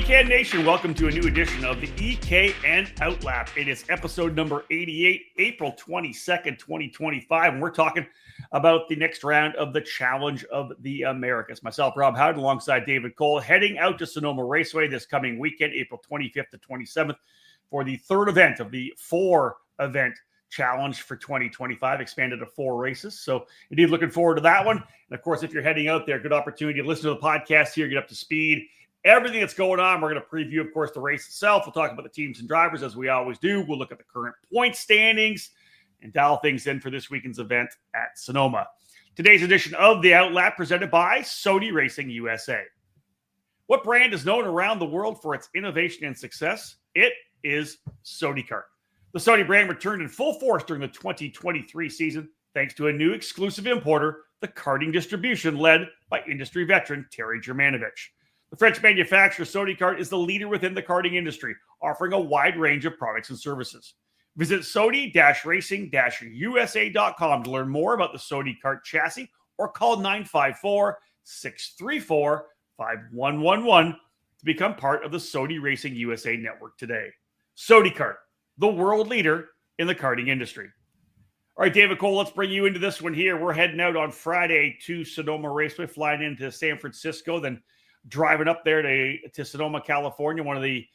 EKN Nation, welcome to a new edition of the EKN OutLap. It is episode number 88, April 22nd, 2025, and we're talking about the next round of the Challenge of the Americas. Myself, Rob Howard, alongside David Cole, heading out to Sonoma Raceway this coming weekend, April 25th to 27th, for the third event of the four-event challenge for 2025, expanded to 4 races. So indeed, looking forward to that one. And of course, if you're heading out there, good opportunity to listen to the podcast here, get up to speed. Everything that's going on, we're going to preview, of course, the race itself. We'll talk about the teams and drivers, as we always do. We'll look at the current point standings and dial things in for this weekend's event at Sonoma. Today's edition of the OutLap presented by Sony Racing USA. What brand is known around the world for its innovation and success? It is Sony Kart. The Sony brand returned in full force during the 2023 season, thanks to a new exclusive importer, the karting distribution led by industry veteran Terry Germanovich. The French manufacturer Sony Kart is the leader within the karting industry, offering a wide range of products and services. Visit Sony-Racing-USA.com to learn more about the Sony Kart chassis or call 954-634-5111 to become part of the Sony Racing USA network today. Sony Kart, the world leader in the karting industry. All right, David Cole, let's bring you into this one here. We're heading out on Friday to Sonoma Raceway, flying into San Francisco, then driving up there to Sonoma, California, one of the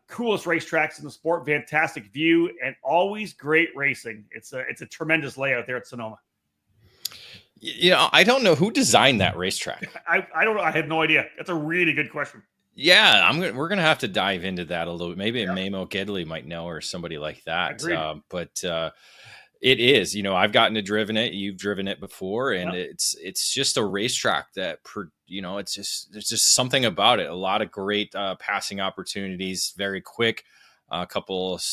coolest racetracks in the sport. Fantastic view and always great racing. It's a tremendous layout there at Sonoma. Yeah, I don't know who designed that racetrack. I don't know. I have no idea. That's a really good question. Yeah, we're gonna have to dive into that a little bit. Maybe Mamo Gedley might know, or somebody like that. But it is, I've gotten to driven it. You've driven it before, and it's just a racetrack that, it's just something about it. A lot of great passing opportunities, very quick, a couple of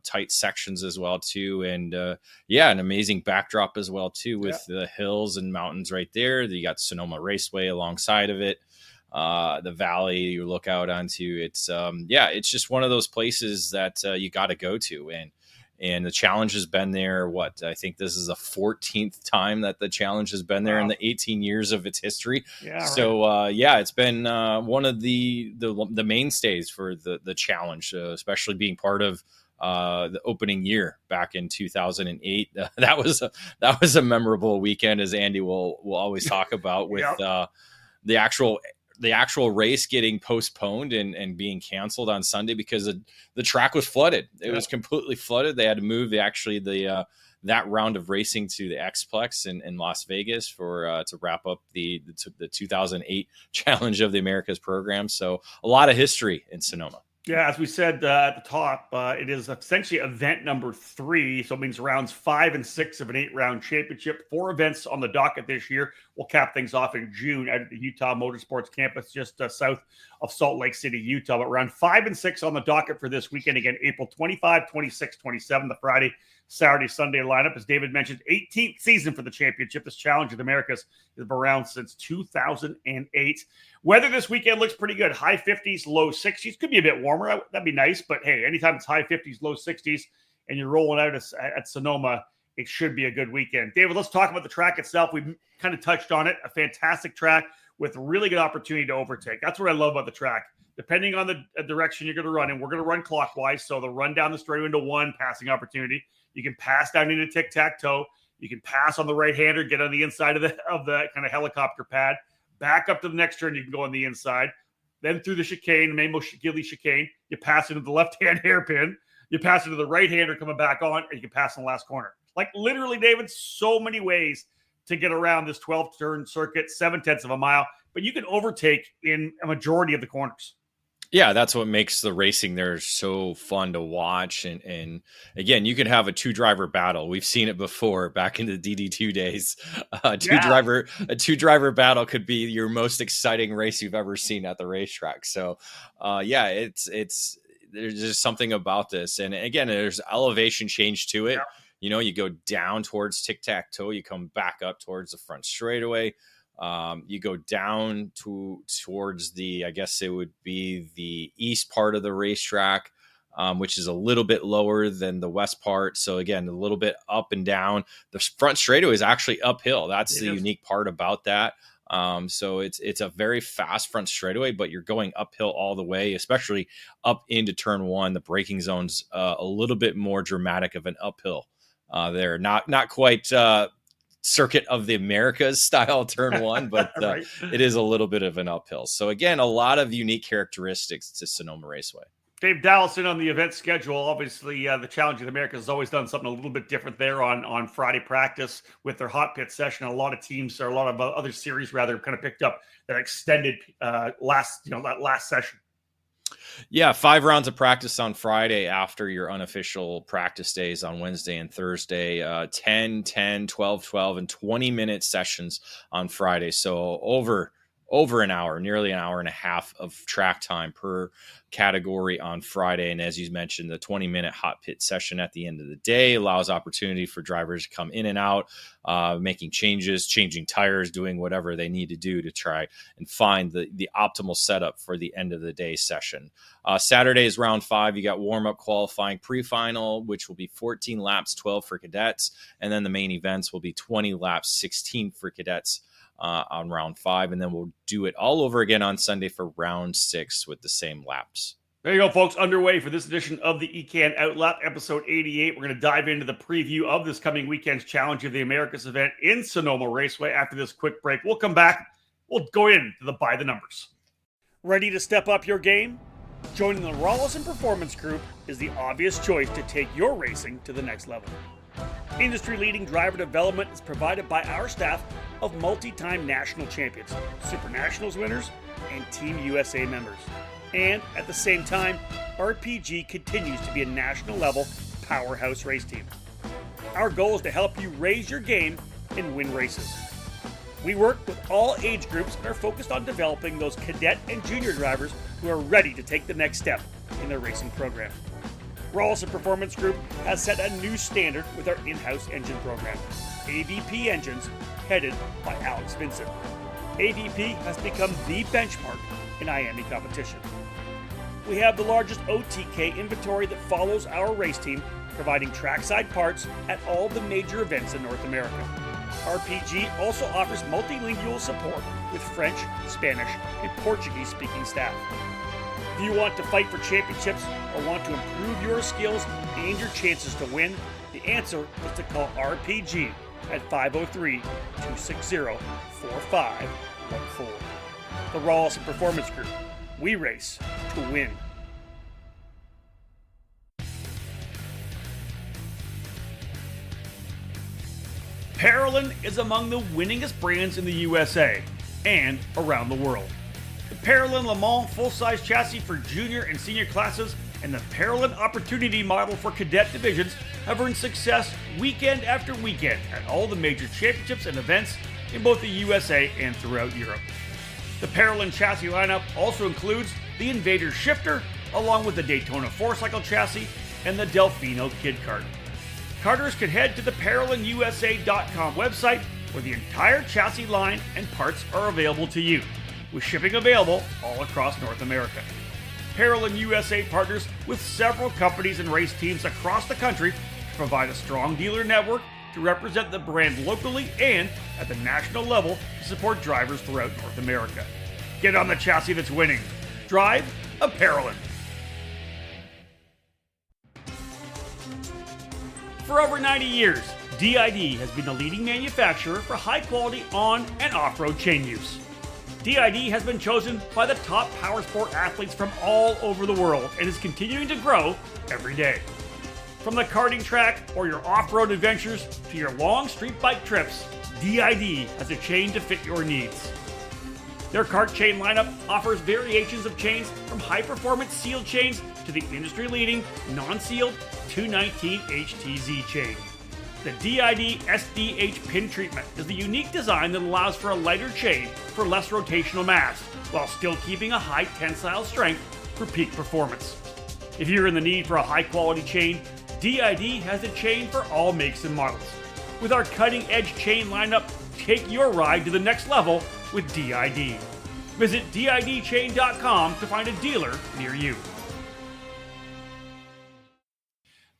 tight sections as well too, and an amazing backdrop as well too, with the hills and mountains right there. You got Sonoma Raceway alongside of it. The valley you look out onto. It's just one of those places that you got to go to, and the challenge has been there. I think this is the 14th time that the challenge has been there in the 18 years of its history. So it's been one of the mainstays for the challenge, especially being part of the opening year back in 2008. That was a memorable weekend, as Andy will always talk about, with the actual race getting postponed and being canceled on Sunday because the track was flooded. It was completely flooded. They had to move that round of racing to the Xplex in Las Vegas to wrap up the 2008 Challenge of the Americas program. So a lot of history in Sonoma. Yeah, as we said at the top, it is essentially event number 3. So it means rounds 5 and 6 of an 8-round championship. 4 events on the docket this year. We'll cap things off in June at the Utah Motorsports Campus, just south of Salt Lake City, Utah. But round 5 and 6 on the docket for this weekend. Again, April 25, 26, 27, the Friday, Saturday, Sunday lineup. As David mentioned, 18th season for the championship. This Challenge of the Americas has been around since 2008. Weather this weekend looks pretty good. High 50s, low 60s. Could be a bit warmer. That'd be nice. But hey, anytime it's high 50s, low 60s, and you're rolling out at Sonoma, it should be a good weekend. David, let's talk about the track itself. We kind of touched on it. A fantastic track with really good opportunity to overtake. That's what I love about the track. Depending on the direction you're going to run in, we're going to run clockwise. So the run down the straightaway into 1 passing opportunity. You can pass down into tic-tac-toe. You can pass on the right-hander, get on the inside of the kind of helicopter pad. Back up to the next turn, you can go on the inside. Then through the chicane, Mamo Gedley chicane, you pass into the left-hand hairpin. You pass into the right-hander coming back on, and you can pass in the last corner. Like literally, David, so many ways to get around this 12-turn circuit, 0.7 of a mile. But you can overtake in a majority of the corners. Yeah, that's what makes the racing there so fun to watch. And again, you could have a 2-driver battle. We've seen it before back in the DD2 days. A two-driver battle could be your most exciting race you've ever seen at the racetrack. So, it's there's just something about this. And again, there's elevation change to it. Yeah. You go down towards tic-tac-toe, you come back up towards the front straightaway. You go down towards I guess it would be the east part of the racetrack, which is a little bit lower than the west part. So again, a little bit up and down. The front straightaway is actually uphill. That's the unique part about that. So it's a very fast front straightaway, but you're going uphill all the way, especially up into turn one. The braking zone's a little bit more dramatic of an uphill there. Not quite Circuit of the Americas style turn one, but right. It is a little bit of an uphill. So again, a lot of unique characteristics to Sonoma Raceway. Dave Dallison on the event schedule. Obviously, the Challenge of the Americas has always done something a little bit different there on Friday practice with their hot pit session. A lot of teams, or a lot of other series rather, kind of picked up that extended that last session. Yeah, 5 rounds of practice on Friday after your unofficial practice days on Wednesday and Thursday. 10, 10, 12, 12, and 20-minute sessions on Friday. So over an hour, nearly an hour and a half of track time per category on Friday. And as you mentioned, the 20-minute hot pit session at the end of the day allows opportunity for drivers to come in and out, making changes, changing tires, doing whatever they need to do to try and find the optimal setup for the end of the day session. Saturday is round 5. You got warm-up, qualifying, pre-final, which will be 14 laps, 12 for cadets. And then the main events will be 20 laps, 16 for cadets on round 5, and then we'll do it all over again on Sunday for round 6 with the same laps. There you go, folks. Underway for this edition of the EKN OutLap, episode 88. We're going to dive into the preview of this coming weekend's Challenge of the Americas event in Sonoma Raceway. After this quick break, we'll come back. We'll go into the By the Numbers. Ready to step up your game? Joining the Rawlison Performance Group is the obvious choice to take your racing to the next level. Industry-leading driver development is provided by our staff of multi-time national champions, Super Nationals winners, and Team USA members. And at the same time, RPG continues to be a national-level powerhouse race team. Our goal is to help you raise your game and win races. We work with all age groups and are focused on developing those cadet and junior drivers who are ready to take the next step in their racing program. Rawlison Performance Group has set a new standard with our in-house engine program, AVP Engines, headed by Alex Vincent. AVP has become the benchmark in IAME competition. We have the largest OTK inventory that follows our race team, providing trackside parts at all the major events in North America. RPG also offers multilingual support with French, Spanish, and Portuguese-speaking staff. If you want to fight for championships or want to improve your skills and your chances to win, the answer is to call RPG at 503-260-4514. The Rawlison Performance Group. We race to win. Parolin is among the winningest brands in the USA and around the world. The Parolin Le Mans full-size chassis for junior and senior classes and the Parolin Opportunity model for cadet divisions have earned success weekend after weekend at all the major championships and events in both the USA and throughout Europe. The Parolin chassis lineup also includes the Invader shifter, along with the Daytona 4-cycle chassis and the Delfino Kid Kart. Karters can head to the ParolinUSA.com website where the entire chassis line and parts are available to you, with shipping available all across North America. Parolin USA partners with several companies and race teams across the country to provide a strong dealer network to represent the brand locally and at the national level to support drivers throughout North America. Get on the chassis that's winning. Drive a Parolin. For over 90 years, DID has been the leading manufacturer for high-quality on- and off-road chain use. DID has been chosen by the top powersport athletes from all over the world and is continuing to grow every day. From the karting track or your off-road adventures to your long street bike trips, DID has a chain to fit your needs. Their kart chain lineup offers variations of chains from high-performance sealed chains to the industry-leading non-sealed 219 HTZ chain. The DID SDH pin treatment is the unique design that allows for a lighter chain for less rotational mass, while still keeping a high tensile strength for peak performance. If you're in the need for a high-quality chain, DID has a chain for all makes and models. With our cutting-edge chain lineup, take your ride to the next level with DID. Visit DIDchain.com to find a dealer near you.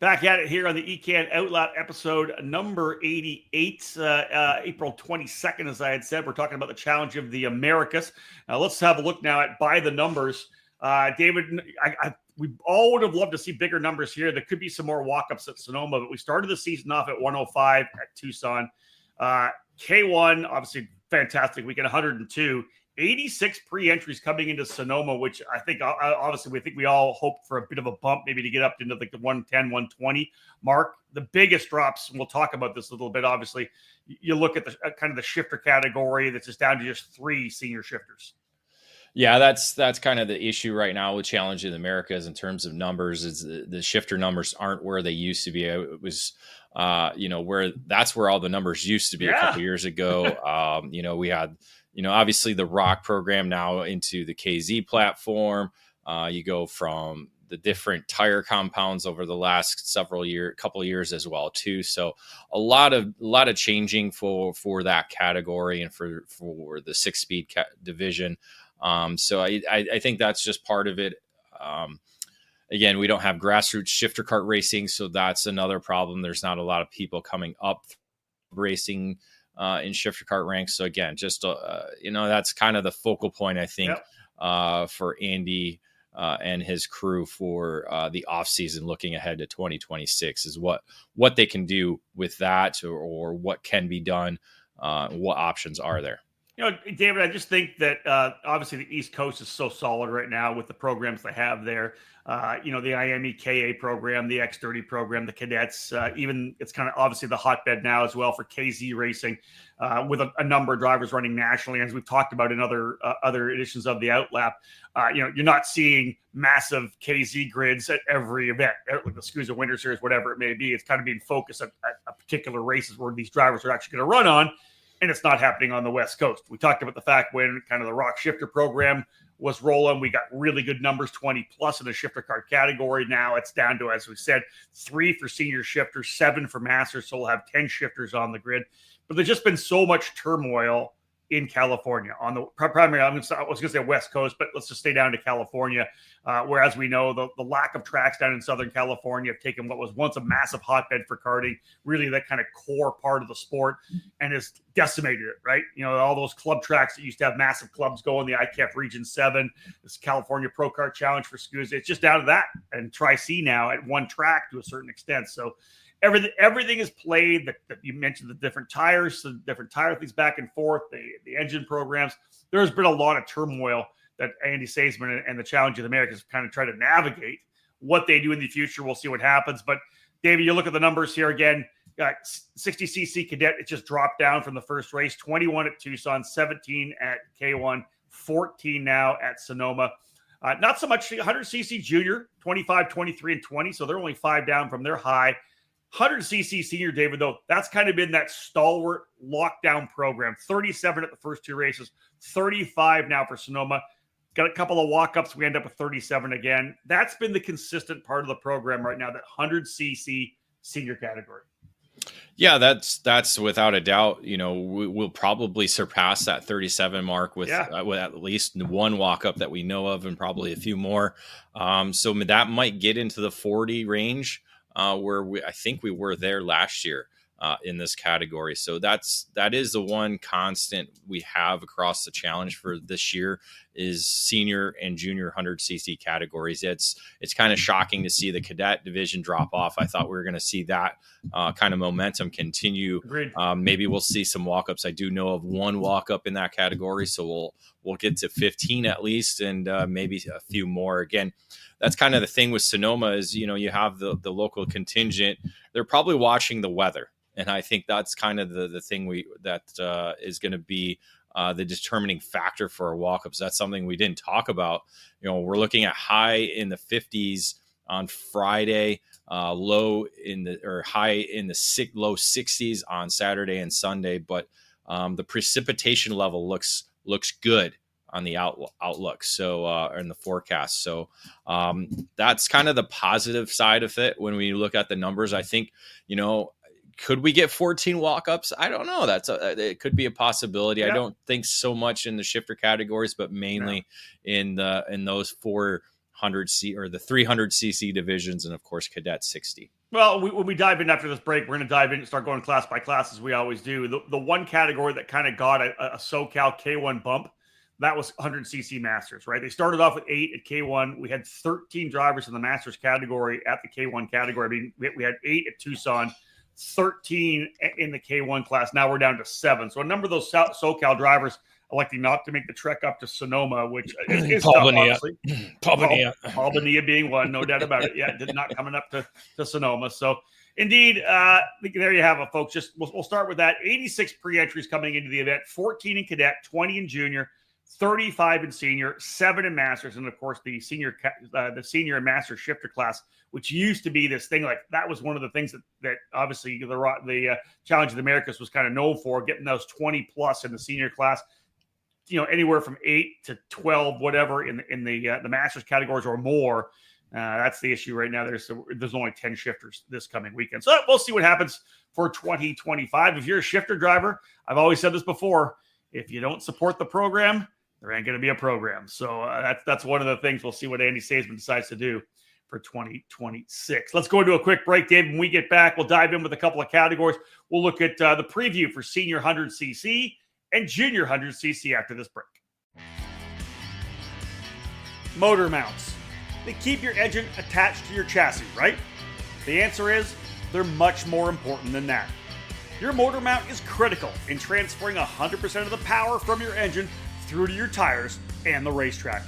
Back at it here on the EKN OutLap episode number 88, April 22nd, as I had said. We're talking about the Challenge of the Americas. Now, let's have a look now at by the numbers. David, we all would have loved to see bigger numbers here. There could be some more walk-ups at Sonoma, but we started the season off at 105 at Tucson. K1, obviously fantastic weekend, 102. 86 pre-entries coming into Sonoma, which I think obviously we all hoped for a bit of a bump, maybe to get up into the 110, 120 mark. The biggest drops, and we'll talk about this a little bit, obviously, you look at the kind of the shifter category that's just down to just 3 senior shifters. Yeah, that's kind of the issue right now with Challenge in the Americas in terms of numbers. Is the shifter numbers aren't where they used to be. It was, where all the numbers used to be a couple years ago. We had, obviously the Rock program now into the KZ platform. You go from the different tire compounds over the last couple of years as well too. So a lot of changing for that category and for the 6-speed division. So I think that's just part of it. Again, we don't have grassroots shifter kart racing, so that's another problem. There's not a lot of people coming up racing in shifter kart ranks. So again, just that's kind of the focal point, I think, for Andy and his crew for the off season, looking ahead to 2026, is what they can do with that, or what can be done. What options are there? David, I just think that obviously the East Coast is so solid right now with the programs they have there. The IMEKA program, the X30 program, the cadets, even it's kind of obviously the hotbed now as well for KZ racing, with a number of drivers running nationally. As we've talked about in other editions of the OutLap, you're not seeing massive KZ grids at every event, like the SCUSA Winter Series, whatever it may be. It's kind of being focused at particular races where these drivers are actually going to run on. And it's not happening on the West Coast. We talked about the fact when kind of the Rock Shifter program was rolling, we got really good numbers, 20 plus in the shifter kart category. Now it's down to, as we said, 3 for senior shifters, 7 for masters. So we'll have 10 shifters on the grid. But there's just been so much turmoil in California on the primary. I was going to say West Coast, but let's just stay down to California. Whereas we know the lack of tracks down in Southern California have taken what was once a massive hotbed for karting, really that kind of core part of the sport, and has decimated it, right? All those club tracks that used to have massive clubs going, the ICAF Region 7, this California Pro Kart Challenge for SCUSA, it's just down to that. And Tri-C now at one track to a certain extent. So everything is played. That you mentioned the different tires, the different tire things back and forth, the engine programs. There's been a lot of turmoil that Andy Seisman and the Challenge of the Americas kind of try to navigate. What they do in the future, we'll see what happens. But David, you look at the numbers here again. Got 60cc cadet, it just dropped down from the first race. 21 at Tucson, 17 at K1, 14 now at Sonoma. Not so much 100cc junior, 25, 23, and 20. So they're only 5 down from their high. 100cc senior, David, though, that's kind of been that stalwart lockdown program. 37 at the first 2 races, 35 now for Sonoma. Got a couple of walk-ups. We end up with 37 again. That's been the consistent part of the program right now, that 100cc senior category. Yeah, that's without a doubt. We'll probably surpass that 37 mark with at least one walk-up that we know of, and probably a few more. So that might get into the 40 range. Where I think we were there last year in this category. So that is the one constant we have across the challenge for this year is senior and junior 100cc categories. It's kind of shocking to see the cadet division drop off. I thought we were going to see that kind of momentum continue. Maybe we'll see some walk-ups. I do know of one walk-up in that category, so we'll get to 15 at least, and maybe a few more. Again, that's kind of the thing with Sonoma is, you have the local contingent. They're probably watching the weather. And I think that's kind of the thing that is going to be the determining factor for our walk-ups. That's something we didn't talk about. We're looking at high in the 50s on Friday, high in the low 60s on Saturday and Sunday. But the precipitation level looks good on the outlook. So, in the forecast. So, that's kind of the positive side of it. When we look at the numbers, I think, could we get 14 walk-ups? I don't know. It could be a possibility. Yeah. I don't think so much in the shifter categories, but mainly in those 400 or the 300cc divisions, and of course cadet 60. Well, when we dive in after this break, we're going to dive in and start going class by class as we always do. The one category that kind of got a SoCal K1 bump, that was 100cc Masters, right? They started off with 8 at K1. We had 13 drivers in the Masters category at the K1 category. I mean, we had 8 at Tucson, 13 in the K1 class. Now we're down to 7. So a number of those SoCal drivers electing not to make the trek up to Sonoma, which is Paul tough, Bonilla. obviously. Paul Bonilla. Paul Bonilla being one, no doubt about it. Yeah, did not coming up to Sonoma. So indeed, there you have it, folks. Just we'll start with that. 86 pre-entries coming into the event, 14 in cadet, 20 in junior, 35 in senior, 7 in masters, and of course the senior and master shifter class, which used to be this thing. Like that was one of the things that obviously the Challenge of the Americas was kind of known for, getting those 20 plus in the senior class. Anywhere from 8 to 12, whatever in the masters categories or more. That's the issue right now. There's only 10 shifters this coming weekend. So we'll see what happens for 2025. If you're a shifter driver, I've always said this before, if you don't support the program, there ain't going to be a program. So that's one of the things. We'll see what Andy Saisman decides to do for 2026. Let's go into a quick break, Dave. When we get back, we'll dive in with a couple of categories. We'll look at the preview for senior 100cc and junior 100cc after this break. Motor mounts. They keep your engine attached to your chassis, right? The answer is they're much more important than that. Your motor mount is critical in transferring 100% of the power from your engine through to your tires and the racetrack.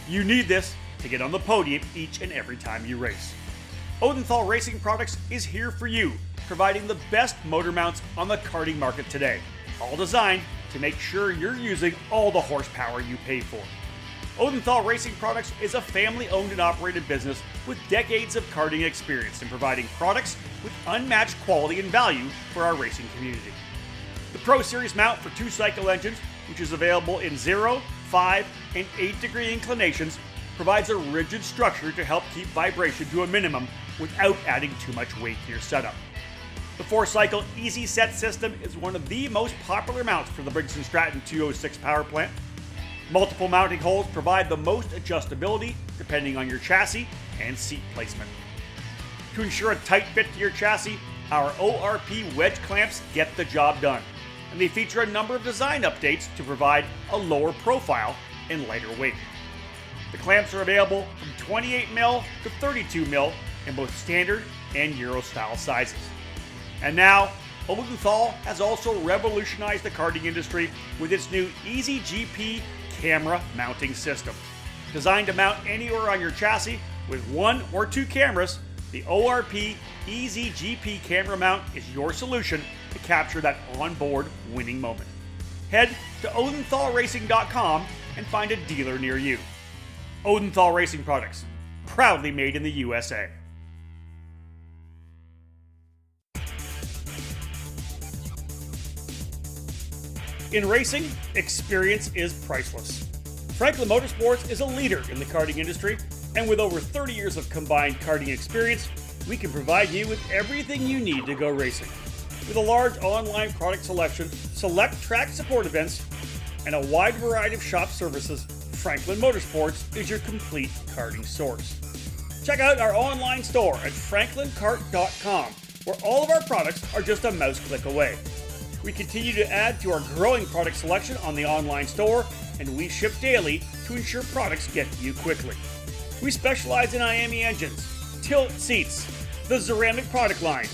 You need this to get on the podium each and every time you race. Odenthal Racing Products is here for you, providing the best motor mounts on the karting market today, all designed to make sure you're using all the horsepower you pay for. Odenthal Racing Products is a family-owned and operated business with decades of karting experience in providing products with unmatched quality and value for our racing community. The Pro Series mount for 2-cycle engines, which is available in 0, 5, and 8-degree inclinations, provides a rigid structure to help keep vibration to a minimum without adding too much weight to your setup. The 4-cycle Easy Set system is one of the most popular mounts for the Briggs & Stratton 206 power plant. Multiple mounting holes provide the most adjustability depending on your chassis and seat placement. To ensure a tight fit to your chassis, our ORP wedge clamps get the job done, and they feature a number of design updates to provide a lower profile and lighter weight. The clamps are available from 28mm to 32mm in both standard and Euro style sizes. And now, Odenthal has also revolutionized the karting industry with its new Easy GP camera mounting system. Designed to mount anywhere on your chassis with 1 or 2 cameras, the ORP Easy GP camera mount is your solution to capture that onboard winning moment. Head to odenthalracing.com and find a dealer near you. Odenthal Racing Products, proudly made in the USA. In racing, experience is priceless. Franklin Motorsports is a leader in the karting industry, and with over 30 years of combined karting experience, we can provide you with everything you need to go racing. With a large online product selection, select track support events, and a wide variety of shop services, Franklin Motorsports is your complete karting source. Check out our online store at franklinkart.com, where all of our products are just a mouse click away. We continue to add to our growing product selection on the online store, and we ship daily to ensure products get to you quickly. We specialize in IAME engines, tilt seats, the ceramic product line,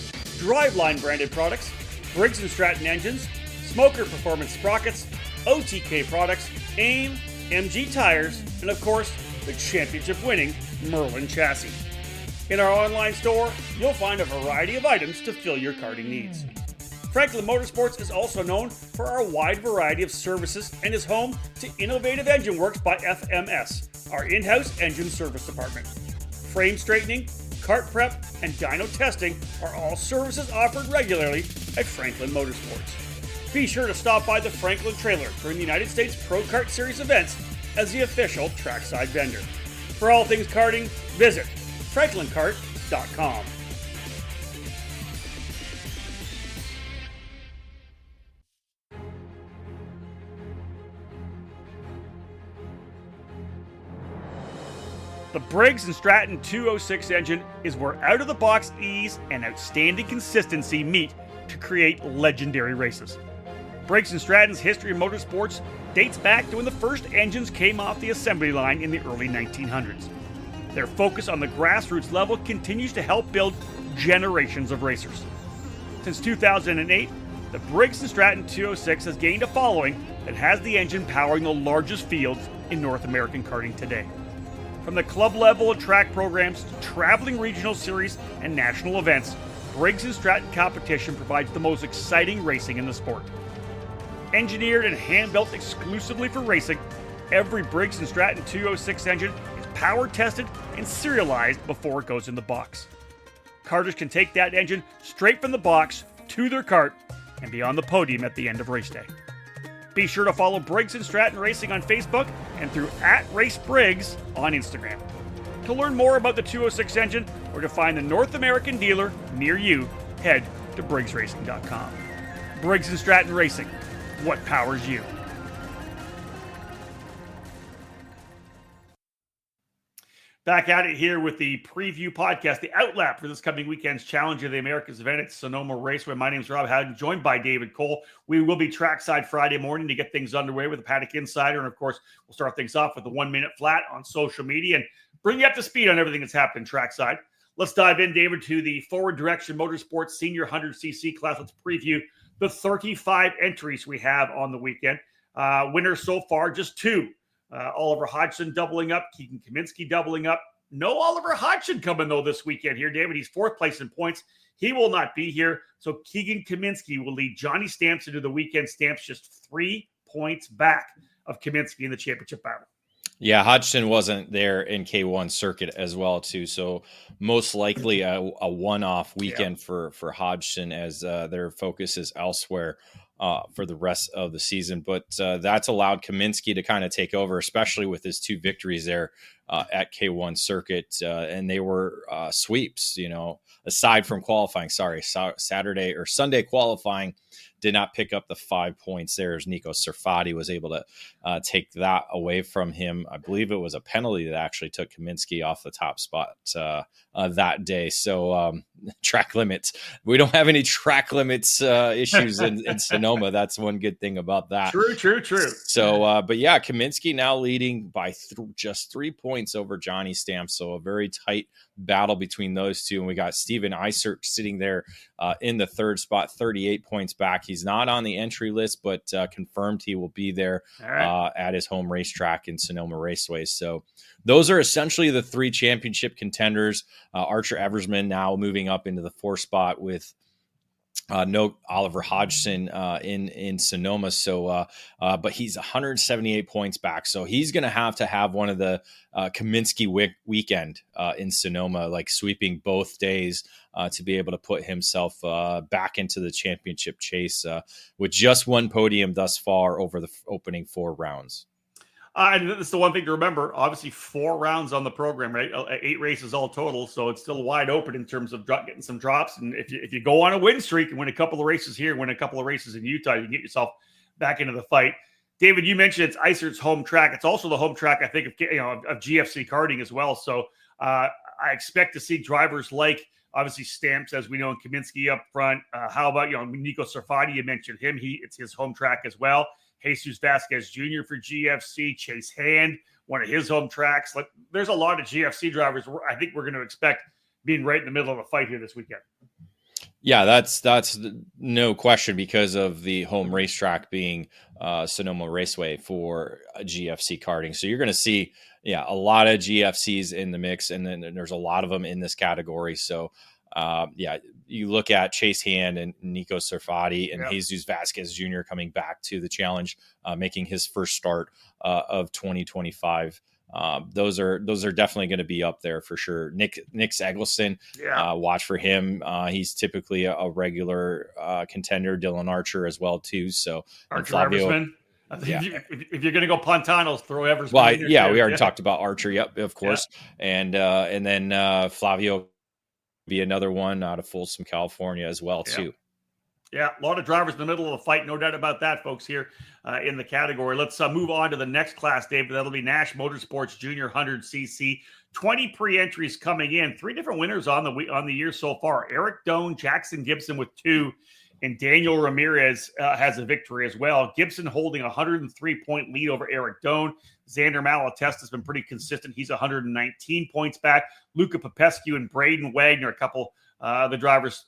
driveline branded products, Briggs & Stratton engines, smoker performance sprockets, OTK products, AIM, MG tires, and of course, the championship winning Merlin chassis. In our online store, you'll find a variety of items to fill your karting needs. Franklin Motorsports is also known for our wide variety of services and is home to Innovative Engine Works by FMS, our in-house engine service department. Frame straightening, kart prep, and dyno testing are all services offered regularly at Franklin Motorsports. Be sure to stop by the Franklin trailer during the United States Pro Kart Series events as the official trackside vendor. For all things karting, visit franklinkart.com. The Briggs & Stratton 206 engine is where out-of-the-box ease and outstanding consistency meet to create legendary races. Briggs & Stratton's history of motorsports dates back to when the first engines came off the assembly line in the early 1900s. Their focus on the grassroots level continues to help build generations of racers. Since 2008, the Briggs & Stratton 206 has gained a following that has the engine powering the largest fields in North American karting today. From the club level track programs to traveling regional series and national events, Briggs & Stratton competition provides the most exciting racing in the sport. Engineered and hand-built exclusively for racing, every Briggs & Stratton 206 engine is power tested and serialized before it goes in the box. Karters can take that engine straight from the box to their kart and be on the podium at the end of race day. Be sure to follow Briggs & Stratton Racing on Facebook and through @RaceBriggs on Instagram. To learn more about the 206 engine or to find the North American dealer near you, head to BriggsRacing.com. Briggs & Stratton Racing, what powers you? Back at it here with the preview podcast, the OutLap for this coming weekend's Challenge of the Americas event at Sonoma Raceway. My name is Rob Howden, joined by David Cole. We will be trackside Friday morning to get things underway with the Paddock Insider. And of course, we'll start things off with the 1 minute flat on social media and bring you up to speed on everything that's happened trackside. Let's dive in, David, to the Forward Direction Motorsports Senior 100cc class. Let's preview the 35 entries we have on the weekend. Winners so far, just two. Oliver Hodgson doubling up, Keegan Kaminsky doubling up. No Oliver Hodgson coming, though, this weekend here, David. He's fourth place in points. He will not be here. So Keegan Kaminsky will lead Johnny Stamps into the weekend. Stamps just 3 points back of Kaminsky in the championship battle. Yeah, Hodgson wasn't there in K1 circuit as well, too. So most likely a one-off weekend for Hodgson as their focus is elsewhere for the rest of the season. But that's allowed Kaminsky to kind of take over, especially with his two victories there at K1 circuit. And they were sweeps, aside from qualifying. Saturday or Sunday qualifying did not pick up the 5 points there as Nico Serfati was able to take that away from him. I believe it was a penalty that actually took Kaminsky off the top spot that day. So track limits. We don't have any track limits issues in Sonoma. That's one good thing about that. True. So, but yeah, Kaminsky now leading by just 3 points over Johnny Stamps. So a very tight battle between those two. And we got Steven Eisert sitting there in the third spot, 38 points back. He's not on the entry list, but confirmed he will be there at his home racetrack in Sonoma Raceway. So those are essentially the three championship contenders. Archer Eversman now moving up into the fourth spot with no Oliver Hodgson in Sonoma. So, but he's 178 points back. So he's going to have one of the Kaminsky weekend in Sonoma, like sweeping both days to be able to put himself back into the championship chase with just one podium thus far over the opening 4 rounds. And that's the one thing to remember. Obviously, 4 rounds on the program, right? 8 races all total, so it's still wide open in terms of getting some drops. And if you go on a win streak and win a couple of races here, win a couple of races in Utah, you can get yourself back into the fight. David, you mentioned it's Eisert's home track. It's also the home track, I think, of GFC karting as well. So I expect to see drivers like obviously Stamps, as we know, and Kaminsky up front. How about Nico Serfati? You mentioned him. It's his home track as well. Jesus Vasquez Jr. for GFC, Chase Hand, one of his home tracks. There's a lot of GFC drivers I think we're going to expect being right in the middle of a fight here this weekend. Yeah, that's no question because of the home racetrack being Sonoma Raceway for GFC karting. So you're going to see, a lot of GFCs in the mix, and then there's a lot of them in this category. So you look at Chase Hand and Nico Serfati and Jesus Vasquez Jr. coming back to the challenge, making his first start of 2025. Those are definitely going to be up there for sure. Nick Eggleston, watch for him. He's typically a regular contender. Dylan Archer as well too. So Archer Eversman. If you're going to go Pontanos, throw Eversman. Well, we already talked about Archer. Yep, of course. Yeah. And then Flavio be another one out of Folsom, California as well too. Yeah, a lot of drivers in the middle of the fight. No doubt about that, folks, here in the category. Let's move on to the next class, David. That'll be Nash Motorsports Junior 100cc. 20 pre-entries coming in. 3 different winners on the year so far. Eric Doan, Jackson Gibson with 2, and Daniel Ramirez has a victory as well. Gibson holding a 103-point lead over Eric Doan. Xander Malatesta has been pretty consistent. He's 119 points back. Luca Popescu and Braden Wagner, a couple the drivers,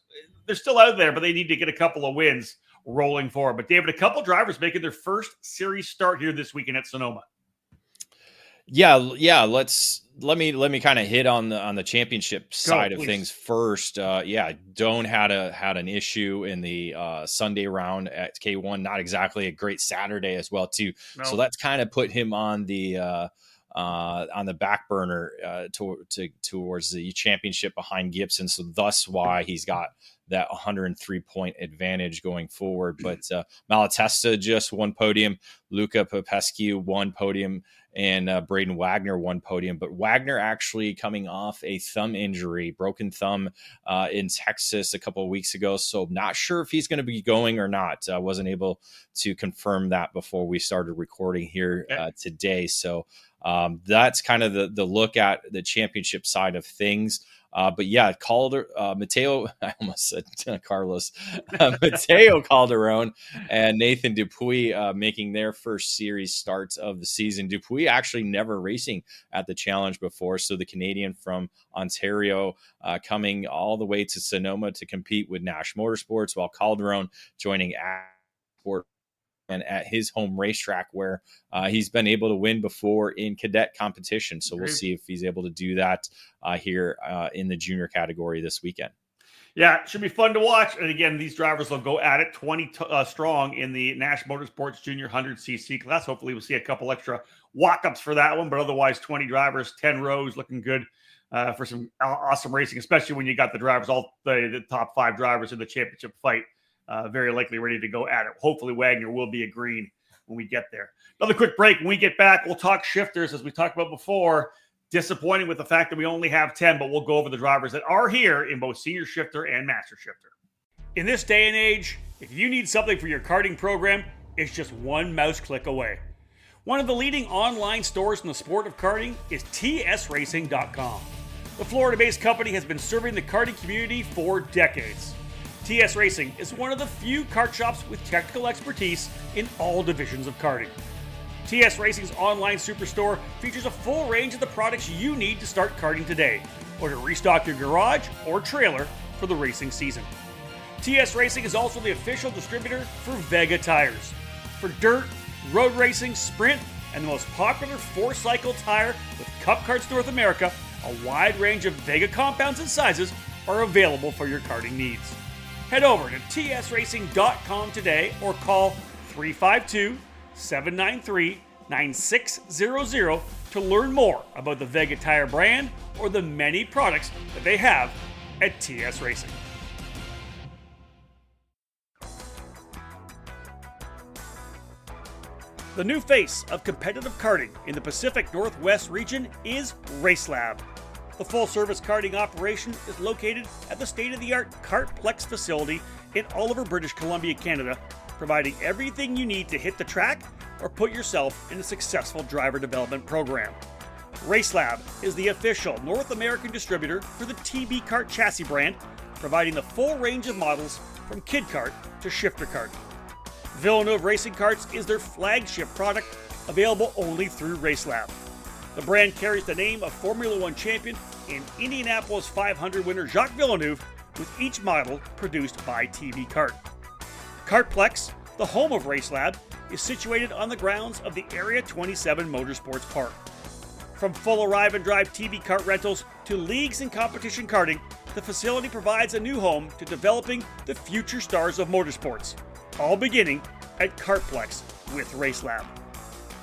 they're still out there, but they need to get a couple of wins rolling forward. But David, a couple drivers making their first series start here this weekend at Sonoma. Yeah. Let me kind of hit on the championship side of things first. Doan had an issue in the Sunday round at K1. Not exactly a great Saturday as well too. No. So that's kind of put him on the back burner towards the championship behind Gibson. So thus why he's got that 103-point advantage going forward. But Malatesta just won podium. Luca Popescu won podium. And Braden Wagner won podium. But Wagner actually coming off a thumb injury, broken thumb in Texas a couple of weeks ago. So not sure if he's going to be going or not. I wasn't able to confirm that before we started recording here today. So that's kind of the look at the championship side of things. But yeah, Mateo, I almost said Carlos, Mateo Calderon and Nathan Dupuis making their first series starts of the season. Dupuis actually never racing at the challenge before. So the Canadian from Ontario coming all the way to Sonoma to compete with Nash Motorsports, while Calderon joining Sport and at his home racetrack where he's been able to win before in cadet competition. So we'll see if he's able to do that here in the junior category this weekend. Yeah, it should be fun to watch. And again, these drivers will go at it 20 strong in the Nash Motorsports Junior 100cc class. Hopefully we'll see a couple extra walk-ups for that one, but otherwise 20 drivers, 10 rows, looking good for some awesome racing, especially when you got the drivers, all the top 5 drivers in the championship fight. Very likely ready to go at it. Hopefully Wagner will be a green when we get there. Another quick break. When we get back, we'll talk shifters, as we talked about before. Disappointing with the fact that we only have 10, but we'll go over the drivers that are here in both senior shifter and master shifter. In this day and age, if you need something for your karting program, it's just one mouse click away. One of the leading online stores in the sport of karting is tsracing.com. The Florida-based company has been serving the karting community for decades. TS Racing is one of the few kart shops with technical expertise in all divisions of karting. TS Racing's online superstore features a full range of the products you need to start karting today, or to restock your garage or trailer for the racing season. TS Racing is also the official distributor for Vega tires. For dirt, road racing, sprint, and the most popular 4-cycle tire with Cup Karts North America, a wide range of Vega compounds and sizes are available for your karting needs. Head over to tsracing.com today or call 352-793-9600 to learn more about the Vega tire brand or the many products that they have at TS Racing. The new face of competitive karting in the Pacific Northwest region is RaceLab. The full-service karting operation is located at the state-of-the-art Kartplex facility in Oliver, British Columbia, Canada, providing everything you need to hit the track or put yourself in a successful driver development program. RaceLab is the official North American distributor for the TB Kart chassis brand, providing the full range of models from kid kart to shifter kart. Villeneuve Racing Karts is their flagship product, available only through RaceLab. The brand carries the name of Formula One champion and Indianapolis 500 winner Jacques Villeneuve, with each model produced by TB Kart. Kartplex, the home of RaceLab, is situated on the grounds of the Area 27 Motorsports Park. From full arrive and drive TB Kart rentals to leagues and competition karting, the facility provides a new home to developing the future stars of motorsports, all beginning at Kartplex with RaceLab.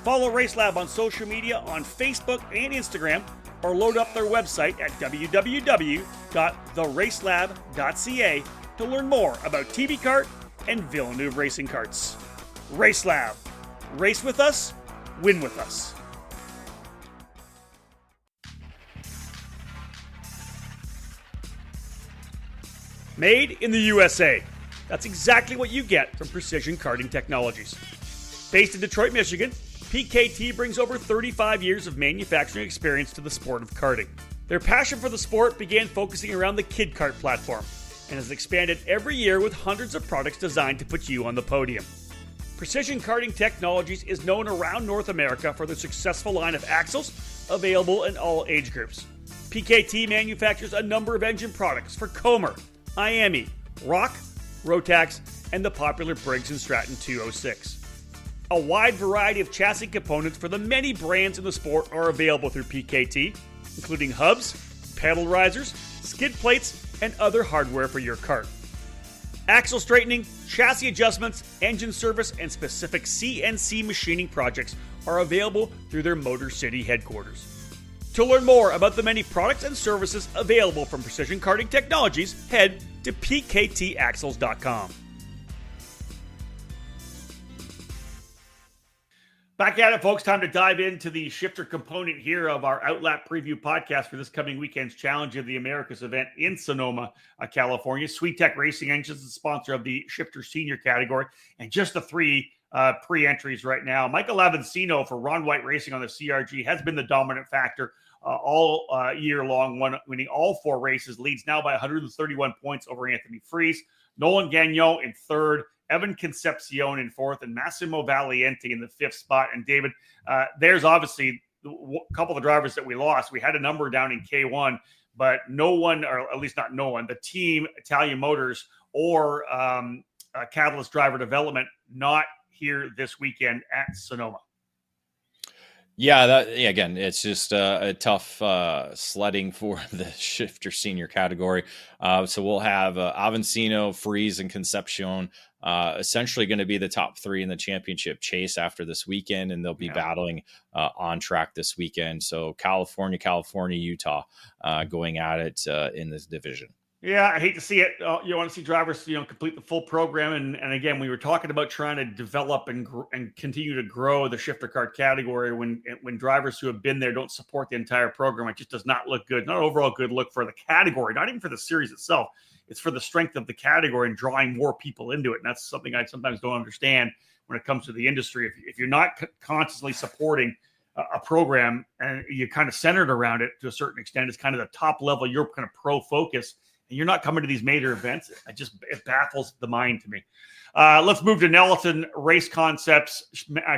Follow RaceLab on social media on Facebook and Instagram, or load up their website at www.theracelab.ca to learn more about TB Kart and Villeneuve Racing Karts. RaceLab. Race with us, win with us. Made in the USA. That's exactly what you get from Precision Karting Technologies. Based in Detroit, Michigan, PKT brings over 35 years of manufacturing experience to the sport of karting. Their passion for the sport began focusing around the Kid Kart platform and has expanded every year with hundreds of products designed to put you on the podium. Precision Karting Technologies is known around North America for their successful line of axles, available in all age groups. PKT manufactures a number of engine products for Comer, IAME, Rock, Rotax, and the popular Briggs & Stratton 206. A wide variety of chassis components for the many brands in the sport are available through PKT, including hubs, pedal risers, skid plates, and other hardware for your kart. Axle straightening, chassis adjustments, engine service, and specific CNC machining projects are available through their Motor City headquarters. To learn more about the many products and services available from Precision Karting Technologies, head to pktaxles.com. Back at it, folks. Time to dive into the shifter component here of our OutLap preview podcast for this coming weekend's Challenge of the Americas event in Sonoma, California. Sweet Tech Racing Engines is the sponsor of the shifter senior category, and just the three pre-entries right now. Michael Avancino for Ron White Racing on the CRG has been the dominant factor all year long, winning all four races, leads now by 131 points over Anthony Fries. Nolan Gagnon in third, Evan Concepcion in fourth, and Massimo Valiente in the fifth spot. And David, there's obviously a couple of the drivers that we lost. We had a number down in K1, but no one, or at least not no one, the team, Italian Motors, or Catalyst Driver Development, not here this weekend at Sonoma. Yeah, again, it's just a tough sledding for the shifter senior category. So we'll have Avancino, Fries, and Concepcion essentially going to be the top three in the championship chase after this weekend, and they'll be battling on track this weekend. So California, Utah going at it in this division. Yeah, I hate to see it. You want to see drivers, complete the full program. And again, we were talking about trying to develop and continue to grow the shifter kart category when drivers who have been there don't support the entire program. It just does not look good. Not overall good look for the category, not even for the series itself. It's for the strength of the category and drawing more people into it. And that's something I sometimes don't understand when it comes to the industry. If you're not constantly supporting a program and you're kind of centered around it to a certain extent, it's kind of the top level, you're kind of pro focus. You're not coming to these major events. It baffles the mind to me. Let's move to Nelson Race Concepts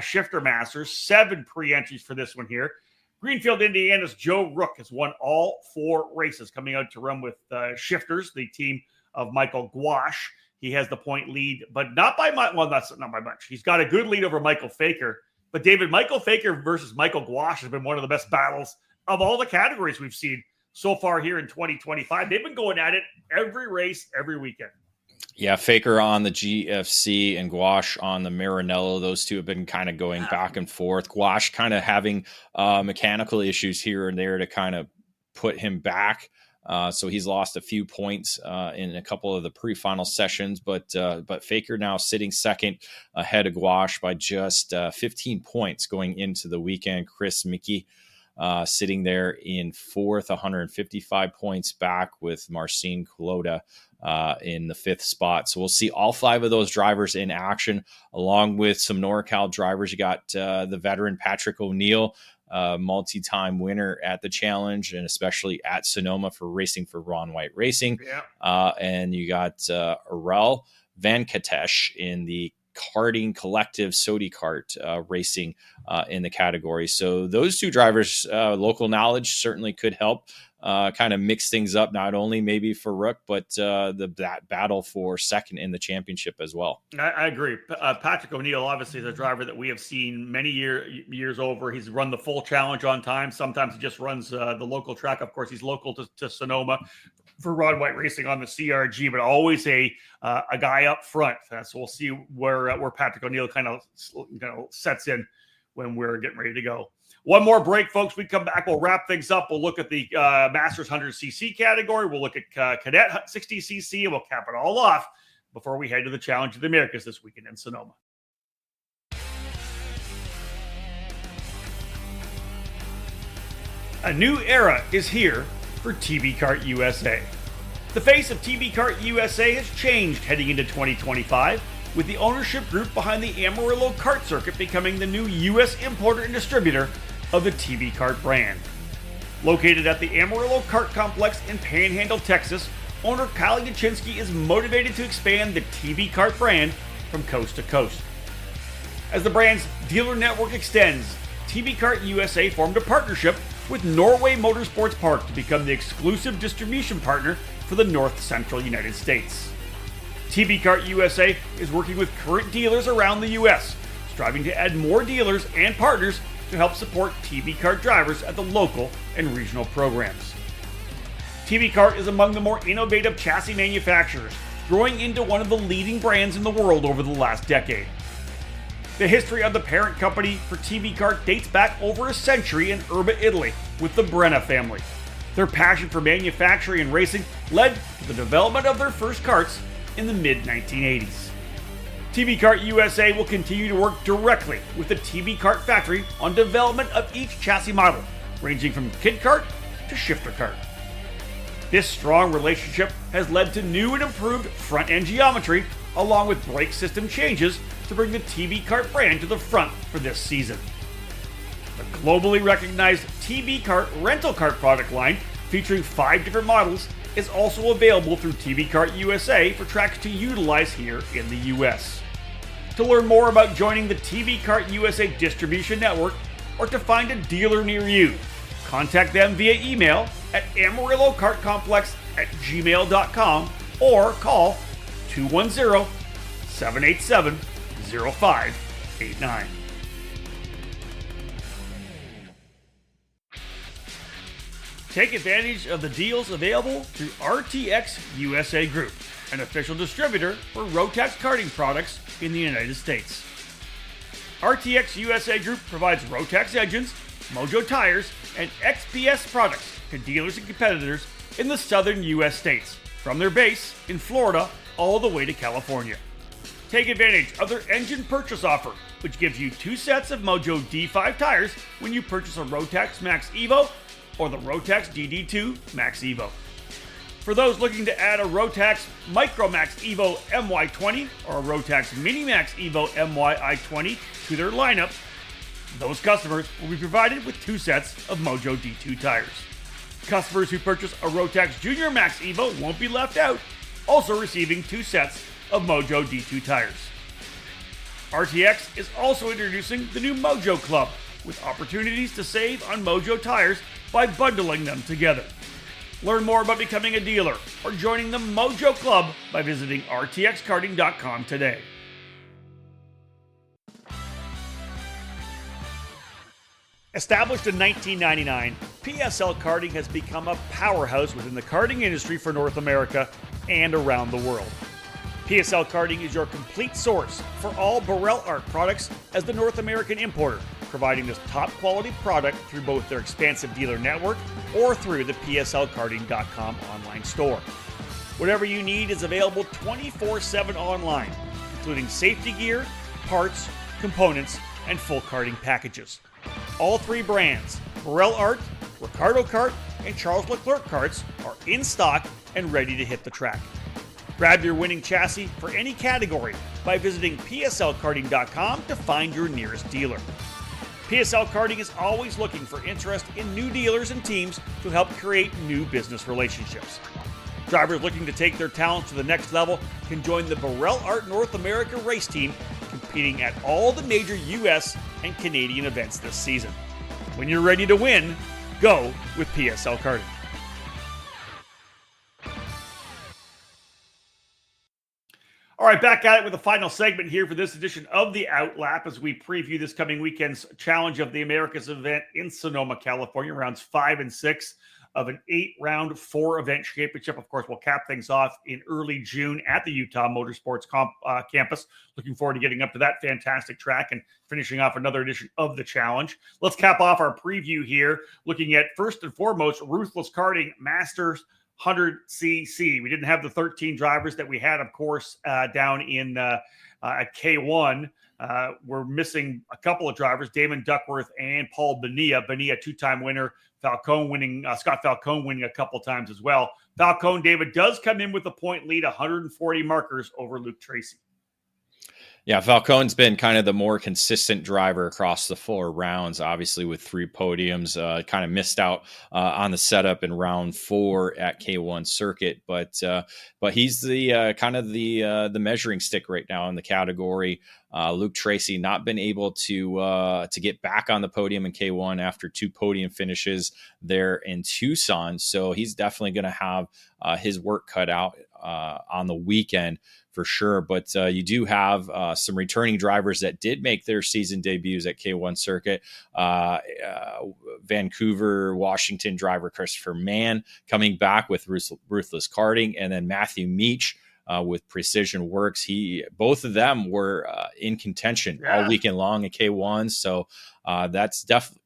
Shifter Masters. 7 pre-entries for this one here. Greenfield, Indiana's Joe Rook has won all 4 races, coming out to run with Shifters, the team of Michael Gouache. He has the point lead, but not by much. Well, that's not by much. He's got a good lead over Michael Faker. But David, Michael Faker versus Michael Gouache has been one of the best battles of all the categories we've seen so far here in 2025. They've been going at it every race, every weekend. Yeah, Faker on the GFC and Gouache on the Maranello. Those two have been kind of going back and forth. Gouache kind of having mechanical issues here and there to kind of put him back. So he's lost a few points in a couple of the pre-final sessions, but Faker now sitting second ahead of Gouache by just 15 points going into the weekend. Chris Mickey sitting there in fourth, 155 points back with Marcin Kulota in the fifth spot. So we'll see all 5 of those drivers in action, along with some NorCal drivers. You got the veteran Patrick O'Neill, multi-time winner at the challenge, and especially at Sonoma for racing for Ron White Racing. Yeah. And you got Arel Venkatesh in the karting collective Sodi Kart racing in the category. So those 2 drivers, local knowledge certainly could help kind of mix things up, not only maybe for Rook, but that battle for second in the championship as well. I agree. Patrick O'Neill obviously is a driver that we have seen many years over. He's run the full challenge on time. Sometimes he just runs the local track. Of course, he's local to Sonoma for Ron White Racing on the CRG, but always a guy up front. So we'll see where Patrick O'Neill kind of sets in when we're getting ready to go. One more break, folks. We come back. We'll wrap things up. We'll look at the Masters 100cc category. We'll look at Cadet 60cc, and we'll cap it all off before we head to the Challenge of the Americas this weekend in Sonoma. A new era is here for TV Kart USA. The face of TB Kart USA has changed heading into 2025, with the ownership group behind the Amarillo Kart Circuit becoming the new U.S. importer and distributor of the TB Kart brand. Located at the Amarillo Kart Complex in Panhandle, Texas, owner Kyle Yachinsky is motivated to expand the TB Kart brand from coast to coast. As the brand's dealer network extends, TB Kart USA formed a partnership with Norway Motorsports Park to become the exclusive distribution partner for the North Central United States. TB Kart USA is working with current dealers around the U.S., striving to add more dealers and partners to help support TB Kart drivers at the local and regional programs. TB Kart is among the more innovative chassis manufacturers, growing into one of the leading brands in the world over the last decade. The history of the parent company for TB Kart dates back over a century in Urba, Italy, with the Brenna family. Their passion for manufacturing and racing led to the development of their first karts in the mid-1980s. TB Kart USA will continue to work directly with the TB Kart factory on development of each chassis model, ranging from kid kart to shifter kart. This strong relationship has led to new and improved front-end geometry, along with brake system changes to bring the TB Kart brand to the front for this season. The globally recognized TB Kart rental kart product line, featuring 5 different models, is also available through TB Kart USA for tracks to utilize here in the US. To learn more about joining the TB Kart USA distribution network or to find a dealer near you, contact them via email at amarillokartcomplex@gmail.com or call 210-787-0589. Take advantage of the deals available through RTX USA Group, an official distributor for Rotax karting products in the United States. RTX USA Group provides Rotax engines, Mojo tires, and XPS products to dealers and competitors in the southern U.S. states, from their base in Florida all the way to California. Take advantage of their engine purchase offer, which gives you 2 sets of Mojo D5 tires when you purchase a Rotax Max Evo or the Rotax DD2 Max Evo. For those looking to add a Rotax Micro Max Evo MY20 or a Rotax Mini Max Evo MY-I20 to their lineup, those customers will be provided with 2 sets of Mojo D2 tires. Customers who purchase a Rotax Junior Max Evo won't be left out, also receiving 2 sets of Mojo D2 tires. RTX is also introducing the new Mojo Club, with opportunities to save on Mojo tires by bundling them together. Learn more about becoming a dealer or joining the Mojo Club by visiting rtxkarting.com today. Established in 1999, PSL Karting has become a powerhouse within the karting industry for North America and around the world. PSL Karting is your complete source for all Burrell Art products as the North American importer, providing this top quality product through both their expansive dealer network or through the pslkarting.com online store. Whatever you need is available 24/7 online, including safety gear, parts, components, and full karting packages. All 3 brands, Burrell Art, Ricardo Kart, and Charles Leclerc karts, are in stock and ready to hit the track. Grab your winning chassis for any category by visiting pslkarting.com to find your nearest dealer. PSL Karting is always looking for interest in new dealers and teams to help create new business relationships. Drivers looking to take their talents to the next level can join the Burrell Art North America race team, competing at all the major U.S. and Canadian events this season. When you're ready to win, go with PSL Karting. All right, back at it with the final segment here for this edition of the OutLap as we preview this coming weekend's Challenge of the Americas event in Sonoma, California. Rounds 5 and 6 of an 8-round, 4-event championship. Of course, we'll cap things off in early June at the Utah Motorsports campus. Looking forward to getting up to that fantastic track and finishing off another edition of the Challenge. Let's cap off our preview here, looking at, first and foremost, Ruthless Karting Masters 100cc. We didn't have the 13 drivers that we had, of course, down in at K1. We're missing a couple of drivers, Damon Duckworth and Paul Bonilla. Bonilla, 2-time winner, Scott Falcone winning a couple times as well. Falcone, David, does come in with a point lead, 140 markers over Luke Tracy. Yeah, Falcone's been kind of the more consistent driver across the 4 rounds, obviously with 3 podiums, kind of missed out on the setup in round 4 at K1 circuit, but he's the kind of the measuring stick right now in the category. Luke Tracy not been able to get back on the podium in K1 after 2 podium finishes there in Tucson. So he's definitely going to have his work cut out on the weekend for sure. But you do have some returning drivers that did make their season debuts at K1 circuit. Vancouver, Washington driver Christopher Mann coming back with Ruthless Karting, and then Matthew Meach with Precision Works. Both of them were in contention all weekend long at K1. So that's definitely,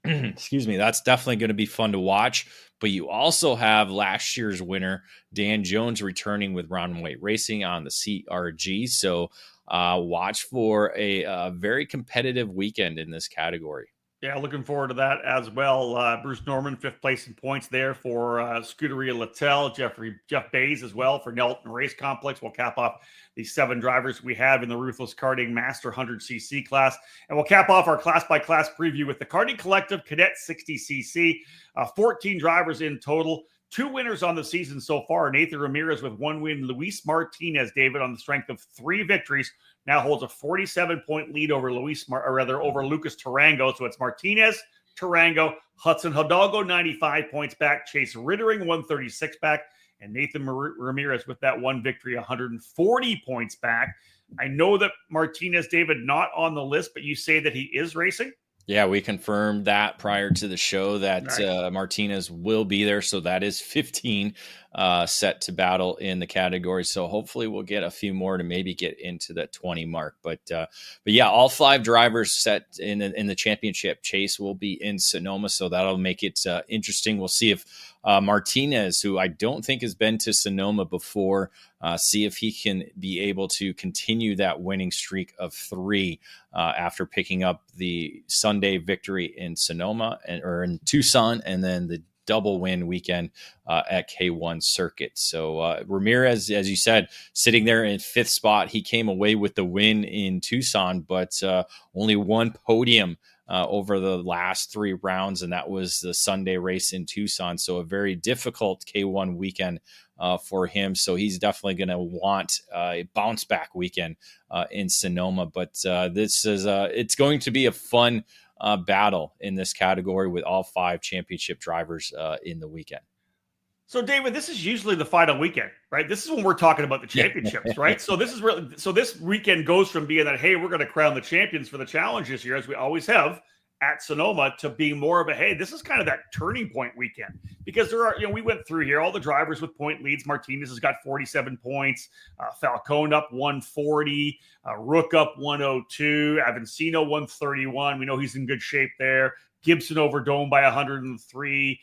excuse me, that's definitely going to be fun to watch. But you also have last year's winner, Dan Jones, returning with Round White Racing on the CRG. So watch for a very competitive weekend in this category. Yeah, looking forward to that as well. Bruce Norman, 5th place in points there for Scuderia Littell. Jeff Bays as well for Nelton Race Complex. We'll cap off the 7 drivers we have in the Ruthless Karting Master 100cc class. And we'll cap off our class-by-class preview with the Karting Collective Cadet 60cc. 14 drivers in total. 2 winners on the season so far. Nathan Ramirez with 1 win. Luis Martinez, David, on the strength of 3 victories, now holds a 47-point lead over over Lucas Tarango. So it's Martinez, Tarango, Hudson Hidalgo, 95 points back, Chase Rittering, 136 back, and Nathan Ramirez with that 1 victory, 140 points back. I know that Martinez, David, not on the list, but you say that he is racing? Yeah, we confirmed that prior to the show that Martinez will be there. So that is 15 set to battle in the category. So hopefully we'll get a few more to maybe get into that 20 mark. But yeah, all 5 drivers set in the championship chase will be in Sonoma. So that'll make it interesting. We'll see if Martinez, who I don't think has been to Sonoma before, see if he can be able to continue that winning streak of 3 after picking up the Sunday victory in Sonoma or in Tucson, and then the double win weekend at K1 circuit. So Ramirez, as you said, sitting there in 5th spot. He came away with the win in Tucson, but only 1 podium over the last 3 rounds, and that was the Sunday race in Tucson. So a very difficult K1 weekend for him. So he's definitely going to want a bounce back weekend in Sonoma. But this is it's going to be a fun battle in this category with all 5 championship drivers in the weekend. So, David, this is usually the final weekend, right? This is when we're talking about the championships, right? So this is really, so this weekend goes from being that, hey, we're going to crown the champions for the challenge this year, as we always have at Sonoma, to being more of a, hey, this is kind of that turning point weekend, because there are, we went through here, all the drivers with point leads. Martinez has got 47 points, Falcone up 140, Rook up 102, Avancino 131. We know he's in good shape there. Gibson over Dome by 103.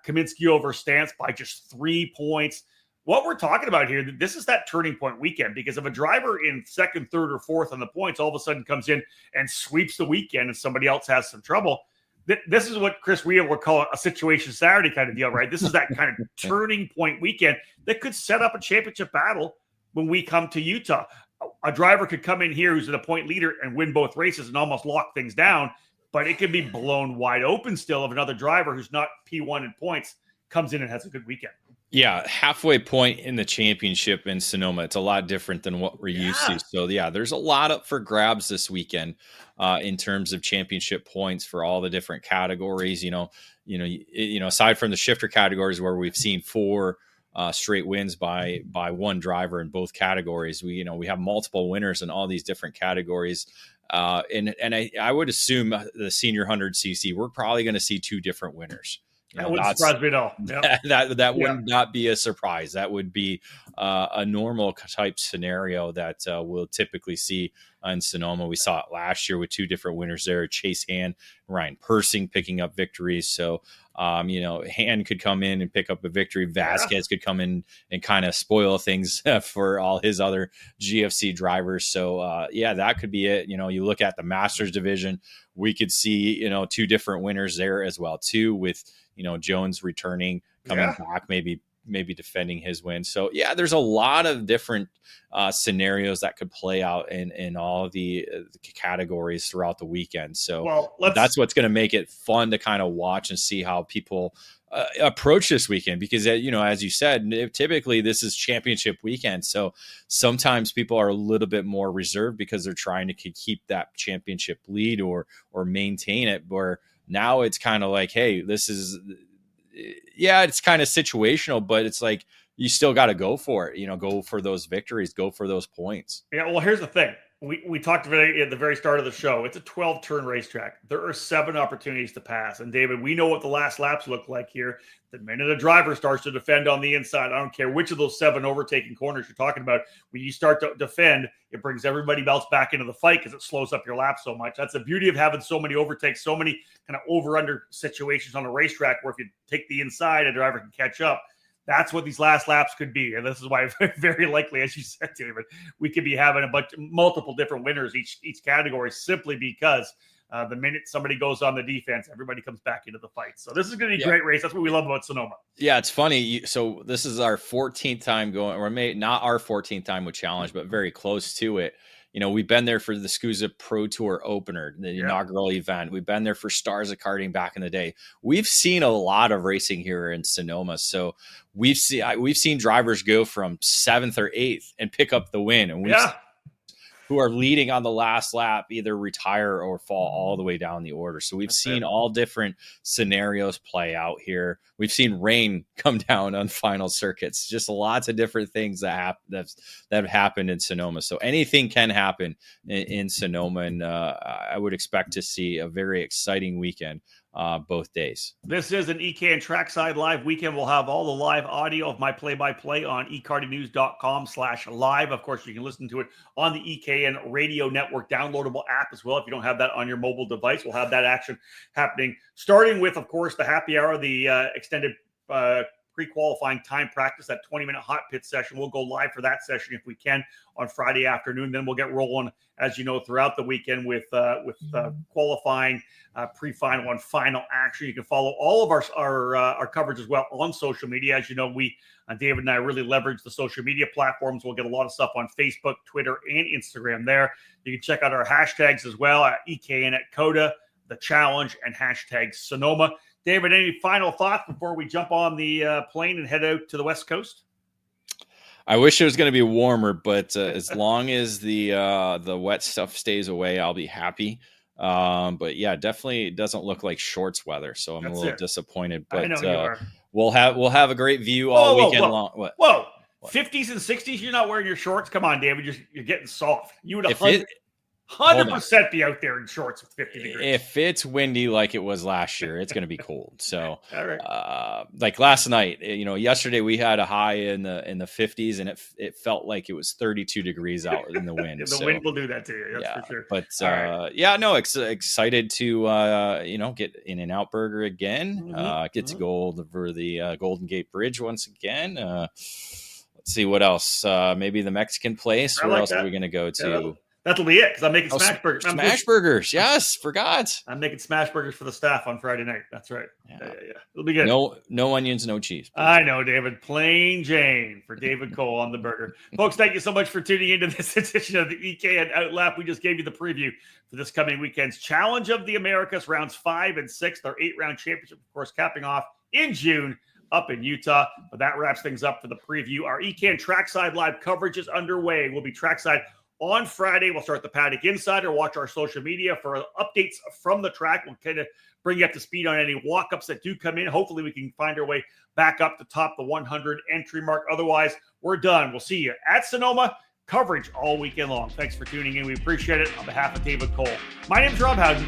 Kaminsky over Stance by just 3 points. What we're talking about here, this is that turning point weekend, because if a driver in 2nd, 3rd, or 4th on the points all of a sudden comes in and sweeps the weekend and somebody else has some trouble, this is what Chris Wheel would call a situation Saturday kind of deal, right? This is that kind of turning point weekend that could set up a championship battle when we come to Utah. A driver could come in here who's the point leader and win both races and almost lock things down, but it can be blown wide open still if another driver who's not P1 in points comes in and has a good weekend. Yeah, halfway point in the championship in Sonoma. It's a lot different than what we're used to. So, yeah, there's a lot up for grabs this weekend in terms of championship points for all the different categories. Aside from the shifter categories where we've seen 4 straight wins by one driver in both categories, we have multiple winners in all these different categories. And I would assume the senior 100cc, we're probably going to see 2 different winners. That wouldn't surprise me at all. Yep. That would not be a surprise. That would be a normal type scenario that we'll typically see in Sonoma. We saw it last year with 2 different winners there, Chase Hand, Ryan Persing picking up victories. So, Hand could come in and pick up a victory. Vasquez could come in and kind of spoil things for all his other GFC drivers. So, that could be it. You look at the Masters division, we could see, 2 different winners there as well, too, with Jones returning, coming back, maybe defending his win. So yeah, there's a lot of different scenarios that could play out in all of the categories throughout the weekend. So that's what's going to make it fun to kind of watch and see how people approach this weekend, because as you said, typically this is championship weekend, so sometimes people are a little bit more reserved because they're trying to keep that championship lead or maintain it, where now it's kind of like, hey, this is it's kind of situational, but it's like you still got to go for it, go for those victories, go for those points. Yeah, well, here's the thing. We talked at the very start of the show. It's a 12-turn racetrack. There are 7 opportunities to pass. And David, we know what the last laps look like here. The minute a driver starts to defend on the inside, I don't care which of those 7 overtaking corners you're talking about, when you start to defend, it brings everybody else back into the fight because it slows up your lap so much. That's the beauty of having so many overtakes, so many kind of over-under situations on a racetrack where if you take the inside, a driver can catch up. That's what these last laps could be. And this is why very likely, as you said, David, we could be having multiple different winners each category, simply because the minute somebody goes on the defense, everybody comes back into the fight. So this is going to be a great race. That's what we love about Sonoma. Yeah, it's funny. So this is our 14th time going, or maybe not our 14th time with Challenge, but very close to it. We've been there for the SCUSA Pro Tour opener, the inaugural event. We've been there for Stars of Karting back in the day. We've seen a lot of racing here in Sonoma. So we've seen drivers go from 7th or 8th and pick up the win. And who are leading on the last lap either retire or fall all the way down the order. So we've seen all different scenarios play out here. We've seen rain come down on final circuits, just lots of different things that have happened in Sonoma. So anything can happen in Sonoma, and I would expect to see a very exciting weekend both days. This is an EKN Trackside live weekend. We'll have all the live audio of my play-by-play on ekartingnews.com/live. Of course, you can listen to it on the EKN Radio Network downloadable app as well. If you don't have that on your mobile device, we'll have that action happening, starting with, of course, the happy hour, the extended pre-qualifying time practice, that 20-minute hot pit session. We'll go live for that session if we can on Friday afternoon. Then we'll get rolling, as you know, throughout the weekend with qualifying, pre-final, and final action. You can follow all of our coverage as well on social media. As you know, David and I really leverage the social media platforms. We'll get a lot of stuff on Facebook, Twitter, and Instagram there. You can check out our hashtags as well at EKN at CODA, The Challenge, and hashtag Sonoma. David, any final thoughts before we jump on the plane and head out to the West Coast? I wish it was going to be warmer, but as long as the wet stuff stays away, I'll be happy. But yeah, definitely it doesn't look like shorts weather, so I'm a little disappointed. But I know you are. We'll have a great view all weekend long. What? 50s and 60s, you're not wearing your shorts? Come on, David, you're getting soft. You would 100% be out there in shorts with 50 degrees. If it's windy like it was last year, it's going to be cold. So, like last night, yesterday we had a high in the 50s, and it felt like it was 32 degrees out in the wind. The wind will do that to you. That's for sure. But excited to get In-N-Out Burger again. Get to go over the Golden Gate Bridge once again. Let's see what else. Maybe the Mexican place. Where else are we going to go to? Yeah. That'll be it, because I'm making smash burgers. Smash burgers, yes, forgot. I'm making smash burgers for the staff on Friday night. That's right. Yeah. It'll be good. No onions, no cheese. Please. I know, David. Plain Jane for David Cole on the burger. Folks, thank you so much for tuning into this edition of the EKN OutLap. We just gave you the preview for this coming weekend's Challenge of the Americas, rounds 5 and 6, our 8-round championship, of course, capping off in June up in Utah. But that wraps things up for the preview. Our EKN Trackside live coverage is underway. We'll be trackside on Friday. We'll start the Paddock Insider. Watch our social media for updates from the track. We'll kind of bring you up to speed on any walk-ups that do come in. Hopefully, we can find our way back up to top the 100 entry mark. Otherwise, we're done. We'll see you at Sonoma. Coverage all weekend long. Thanks for tuning in. We appreciate it. On behalf of David Cole, my name is Rob Howden.